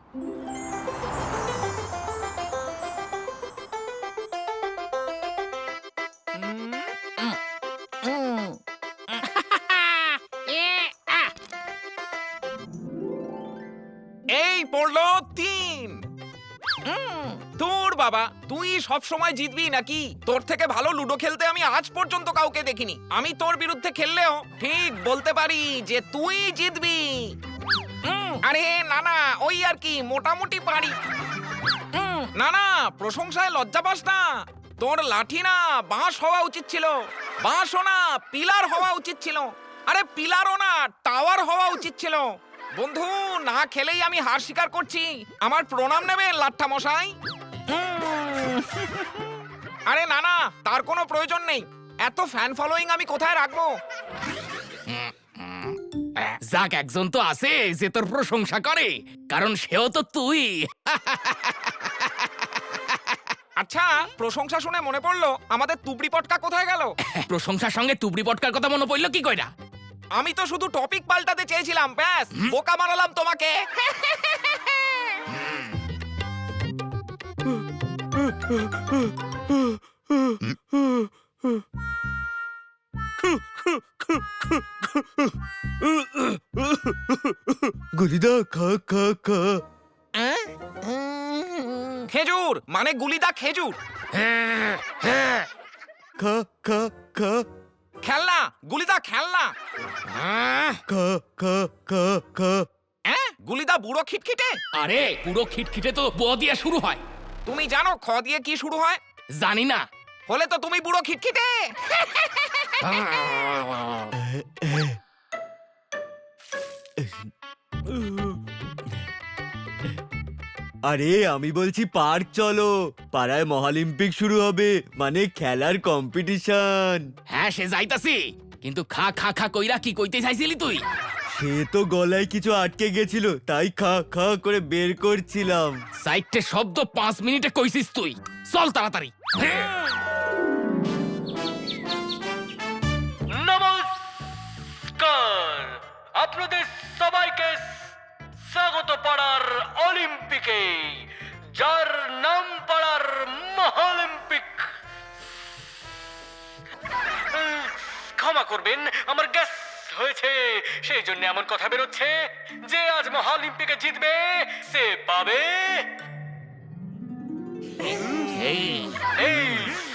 এই পড়লো 3। তোর বাবা, তুই সব সময় জিতবি নাকি? তোর থেকে ভালো লুডো খেলতে আমি আজ পর্যন্ত কাউকে দেখিনি। আমি তোর বিরুদ্ধে খেললেও ঠিক বলতে পারি যে তুই জিতবি। আরে না না, ওই আর কি, মোটামুটি পারি। না না, প্রশংসায় লজ্জা পাস না। তোর লাঠি না বাঁশ হওয়া উচিত ছিল, বাঁশও না পিলার হওয়া উচিত ছিল। আরে পিলারও না টাওয়ার হওয়া উচিত ছিল। বন্ধু, না খেলেই আমি হার স্বীকার করছি। আমার প্রণাম নেবেন লাট্টা মশাই। আরে না না, তার কোনো প্রয়োজন নেই। এত ফ্যান ফলোয়িং আমি কোথায় রাখবো? যাক, একজন তো আছে যে তোর প্রশংসা করে, কারণ সেও তো তুই। আচ্ছা, প্রশংসা শুনে মনে পড়লো আমাদের তুবড়ি পটকা কোথায় গেল? প্রশংসার সঙ্গে তুবড়ি পটকার কথা মনে পড়লো কি কইরা? আমি তো শুধু টপিক পাল্টাতে চেয়েছিলাম, ব্যাস বোকা বানালাম তোমাকে। গুলিদা খা খা খা। খেজুর মানে গুলিদা খেজুর। খা খা খা খেলনা, গুলিদা খেলনা। খা খা খা খা। গুলিদা বুড়ো খিটখিটে। আরে পুরো খিটখিটে তো ব দিয়ে শুরু হয়। তুমি জানো খ দিয়ে কি শুরু হয়? জানি না। হলে তো তুমি বুড়ো খিটখিটে। আরে আমি বলছি পার্ক চলো, পাড়ায় মহালিম্পিক শুরু হবে, মানে খেলার কম্পিটিশন। হ্যাঁ, সে যাইতাছি, কিন্তু খা খা খা কইরা কি কইতে চাইছিলি তুই? সে তো গলায় কিছু আটকে গেছিল, তাই খা খা করে বের করছিলাম। সাইটে শব্দ 5 মিনিটে কইছিস তুই। চল তাড়াতাড়ি। নমস্কার, আপনাদের সবাইকে স্বাগত পাড়ার অলিম্পিকে, যার নাম পাড়ার মহালিম্পিক। ক্ষমা করবেন, আমার গ্যাস হয়েছে, সেই জন্য এমন কথা বেরোচ্ছে। যে আজ মহালিম্পিকে জিতবে সে পাবে এই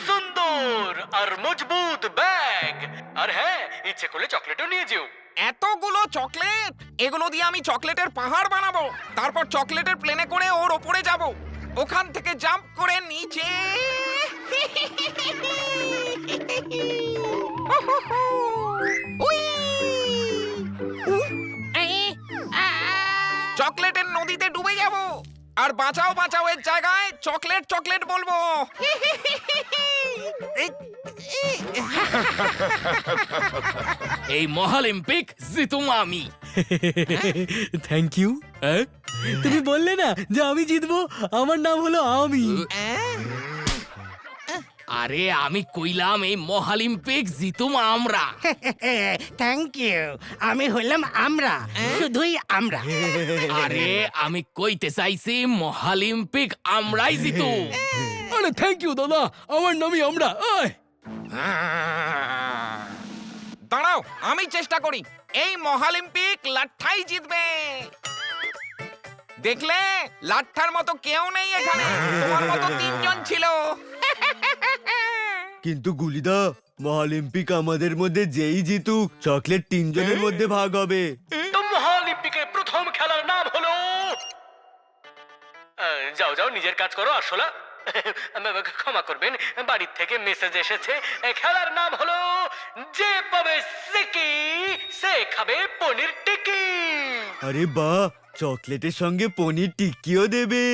সুন্দর আর মজবুত ব্যাগ। আর হ্যাঁ, ইচ্ছে করলে চকলেটও নিয়ে যেও। এতগুলো চকলেট, এগুলো দিয়ে আমি চকলেটের পাহাড় বানাবো। তারপর চকলেটের প্লেনে করে ওর ওপরে যাব, ওখান থেকে জাম্প করে নিচে। চকলেটের নদীতে ডুবে যাব, আর বাঁচাও বাঁচাও এর জায়গায় চকলেট চকলেট বলবো। এই মহালিম্পিক জিতুম আমি। Thank you. তুমি বললে না যে আমি জিতবো, আমার নাম হলো আমি। আরে আমি কইলাম এই মহালিম্পিক জিতুম আমরা। Thank you. আমি হলাম আমরা, শুধুই আমরা। আরে আমি কইতে চাইছি মহালিম্পিক আমরাই জিতু। আরে থ্যাংক ইউ দাদা, আমার নামই আমরা। দাঁড়াও, আমি চেষ্টা করি। এই মহালিম্পিক লাট্ঠাই জিতবে। দেখলে, লাট্ঠার মতো কেউ নেই এখানে, তোমার মতো 3 জন ছিল। কিন্তু গুলিদা, মহালিম্পিক আমাদের মধ্যে যেই জিতুক, চকলেট 3 জনের মধ্যে ভাগ হবে। তো মহালিম্পিকের প্রথম খেলার নাম হলো, যাও যাও নিজের কাজ করো আসলে। ক্ষমা করবেন, বাড়ির থেকে মেসেজ এসেছে। খেলার নাম হলো যে পাবে সিকি সে খাবে পনির টিকি। আরে বাহ, চকলেটের সঙ্গে পনির টিক্কিও দেবে।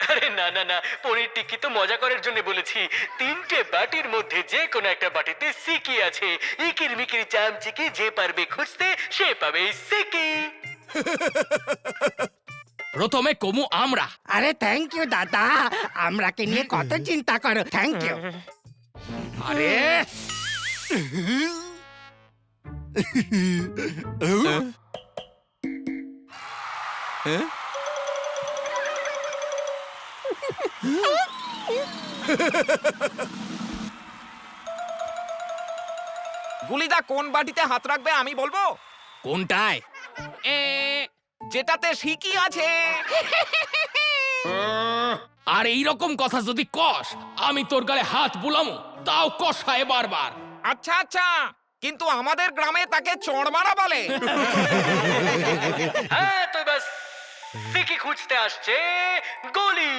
আরে না না না, পনির টিকি তো মজা করার জন্য বলেছি। 3টে বাটির মধ্যে যে কোনো একটা বাটিতে সিকি আছে। ইকির মিকির চামচিকি, যে পারবে খুঁজতে সে পাবে সিকি। প্রথমে কমু আমরা। আরে থ্যাংক ইউ দাদা, আমরাকে নিয়ে কত চিন্তা করো। Thank you. আরে গুলিদা কোন বাটিতে হাত রাখবে আমি বলবো? কোনটায়? এ, যেটাতে শিকি আছে। আর এইরকম কথা যদি কস, আমি তোর গালে হাত বুলামো, তাও কষায় বারবার। আচ্ছা আচ্ছা, কিন্তু আমাদের গ্রামে তাকে চড় মারা বলে। হ্যাঁ, তো এবার সিকি খুঁজতে আসছে গলি।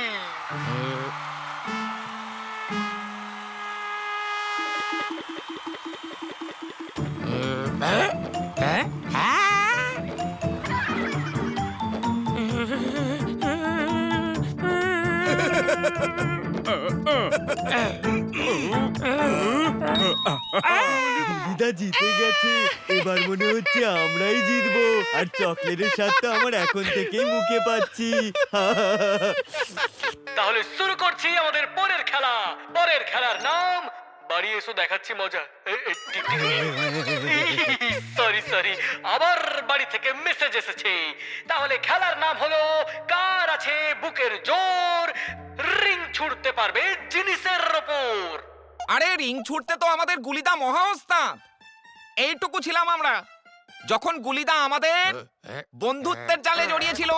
গুলিদা জিতে গেছে। এবার মনে হচ্ছে আমরাই জিতবো। আর চকলেটের স্বাদটা আমার এখন থেকেই মুখে পাচ্ছি। তাহলে শুরু করছি আমাদের পরের খেলা। পরের খেলার নাম বাড়ি এসো দেখাচ্ছি মজা। সরি সরি, আবার বাড়ি থেকে মেসেজ এসেছে। তাহলে খেলার নাম হলো কার আছে বুকের জোর, রিং ছুড়তে পারবে জিনিসের ওপর। আরে রিং ছুটতে তো আমাদের গুলিদা মহা ওস্তাদ। এইটুকু ছিলাম আমরা যখন গুলিদা আমাদের বন্ধুত্বের জালে জড়িয়েছিল।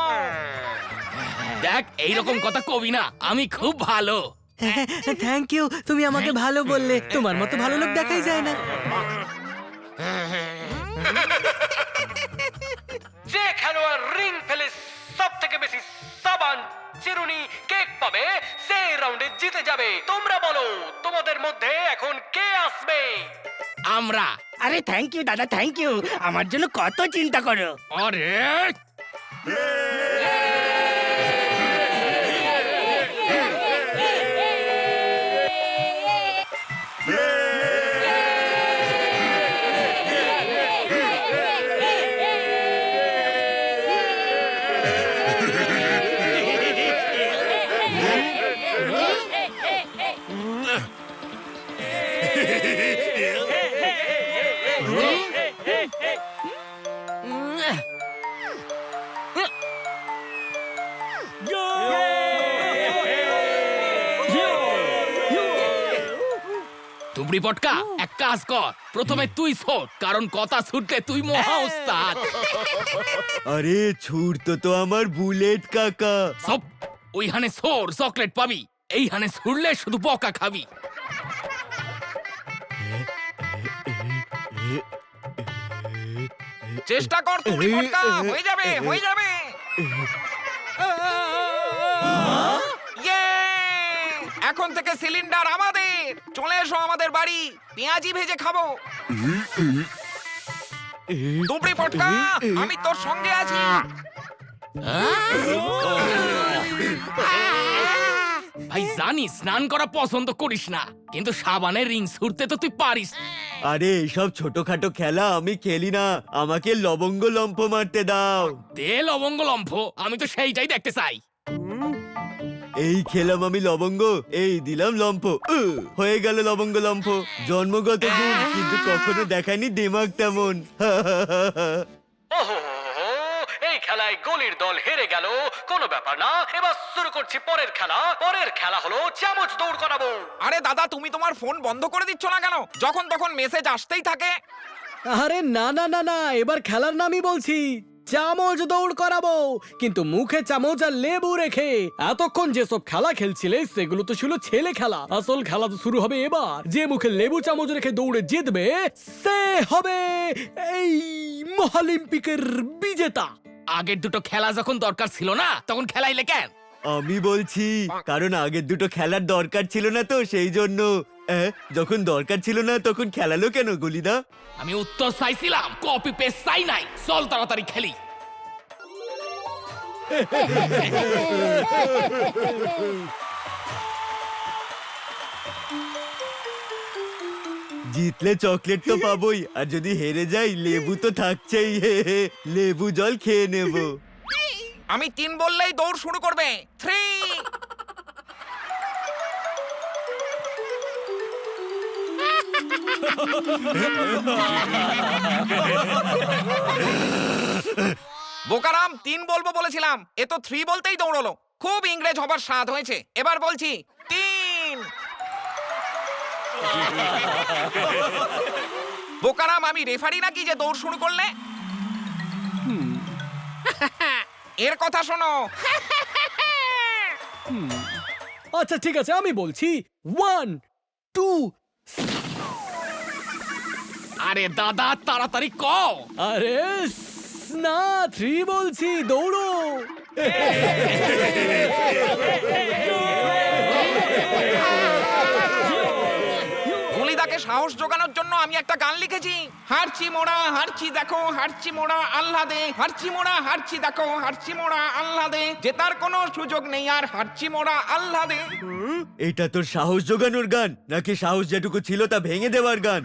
দেখ, এইরকম কথা কবি না, আমি খুব ভালো। থ্যাংক ইউ, তুমি আমাকে ভালো বললে। তোমার মতো ভালো লোক দেখাই যায় না। যে খেলোয়াড় রিং ফেলে সব থেকে বেশি সাবান, চিরুনি, কেক পাবে, সেই রাউন্ডে জিতে যাবে। তোমরা বলো, তোমাদের মধ্যে এখন কে আসবে? আমরা। আরে থ্যাংক ইউ দাদা, থ্যাংক ইউ। আমার জন্য কত চিন্তা করো। আরে তুবড়ি পটকা, এক কাজ কর, প্রথমে তুই ছোট, কারণ কথা ছুটলে তুই মহা ওস্তাদ। আরে ছুটতো তো আমার বুলেট কাকা। সব ওইখানে সোর চকলেট পাবি, এইখানে ছুড়লে শুধু বকা খাবি। চেষ্টা কর তুমি পটকা, হয়ে যাবে হয়ে যাবে। ইয়ে! এখন থেকে সিলিন্ডার আমাদের। চলে এসো আমাদের বাড়ি, পেঁয়াজি ভেজে খাবো। তুবড়ি পটকা, আমি তোর সঙ্গে আছি। ভাই জানি স্নান করা পছন্দ করিস না, কিন্তু সাবানের রিং ছুড়তে তো তুই পারিস। আরে এইসব ছোটখাটো খেলা আমি খেলি না। আমাকে লবঙ্গ লম্ফ মারতে দাও। দে লবঙ্গ লম্ফ, আমি তো সেইটাই দেখতে চাই। এই খেলাম আমি লবঙ্গ, এই দিলাম লম্ফ। হয়ে গেল লবঙ্গ লম্ফ। জন্মগত গুণ, কিন্তু কখনো দেখায়নি দিমাগ তেমন। ওহো, এই খেলায় গলির দল হেরে গেল। কোনো ব্যাপার না, এবার শুরু করছি পরের খেলা। পরের খেলা হলো চামচ দৌড় করাবো। আরে দাদা, তুমি তোমার ফোন বন্ধ করে দিচ্ছ না কেন? যখন তখন মেসেজ আসতেই থাকে। আরে না না না না, এবার খেলার নামই বলছি। চামচ দৌড় করাবো, কিন্তু মুখে চামচ আর লেবু রেখে। এতক্ষণ যেসব খেলা খেলছিলে সেগুলো তো ছিল ছেলে খেলা। আসল খেলা তো শুরু হবে এবার। যে মুখে লেবু চামচ রেখে দৌড়ে জিতবে সে হবে এই মহালিম্পিকের বিজেতা। আগের দুটো খেলা যখন দরকার ছিল না, তখন খেলাইলে কেন? আমি বলছি, কারণ আগের দুটো খেলার দরকার ছিল না তো সেই জন্য। যখন দরকার ছিল না তখন খেলালো কেন গলিদা? আমি উত্তর চাইছিলাম, কপি পেস্ট চাই নাই। চল তাড়াতাড়ি খেলি। জিতলে চকলেট তো পাবোই, আর যদি হেরে যাই লেবু তো থাকছেই। লেবু জল খেয়ে নেব। আমি 3 বললেই দৌড় শুরু করবে। 3। বোকারাম, 3 বলবো বলেছিলাম, এ তো 3 বলতেই দৌড়লো। খুব ইংরেজ হবার স্বাদ হয়েছে। এবার বলছি 3। বোকারাম, আমি রেফারি নাকি যে দৌড় শুরু করলে? এর কথা শোনো। আচ্ছা ঠিক আছে, আমি বলছি 1 2। আরে দাদা তাড়াতাড়ি কও। আরে না 3 বলছি, দৌড়ো। গুলিদাকে সাহস জোগানোর জন্য আমি একটা গান লিখেছি। হারছি মোড়া হারছি দেখো, হারছি মোড়া আহ্লাদে, হারছি মোড়া হারছি দেখো, হারছি মোড়া আহ্লাদে, জেতার কোনো সুযোগ নেই আর, হারছি মোড়া আহ্লাদে। এটা তোর সাহস জোগানোর গান নাকি সাহস যেটুকু ছিল তা ভেঙে দেওয়ার গান?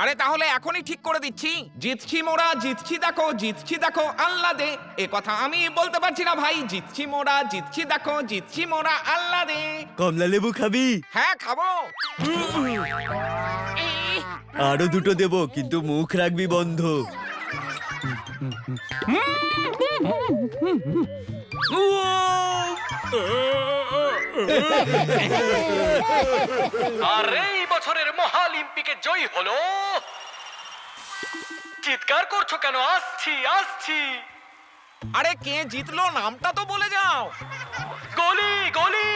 আরে তাহলে এখনই ঠিক করে দিচ্ছি। জিতছি মোড়া জিতছি দেখো, জিতছি দেখো আহ্লাদে। এ কথা আমি বলতে পারছি না ভাই। জিতছি মোড়া জিতছি দেখো, জিতছি মোড়া আহ্লাদে। কমলা লেবু খাবি? হ্যাঁ খাবো। আরো 2টো দেবো, কিন্তু মুখ রাখবি বন্ধ। আর এই বছরের মহালিম্পিকে জয়ী হলো। চিৎকার করছো কেন? আসছি আসছি। আরে কে জিতলো নামটা তো বলে যাও। গলি গলি।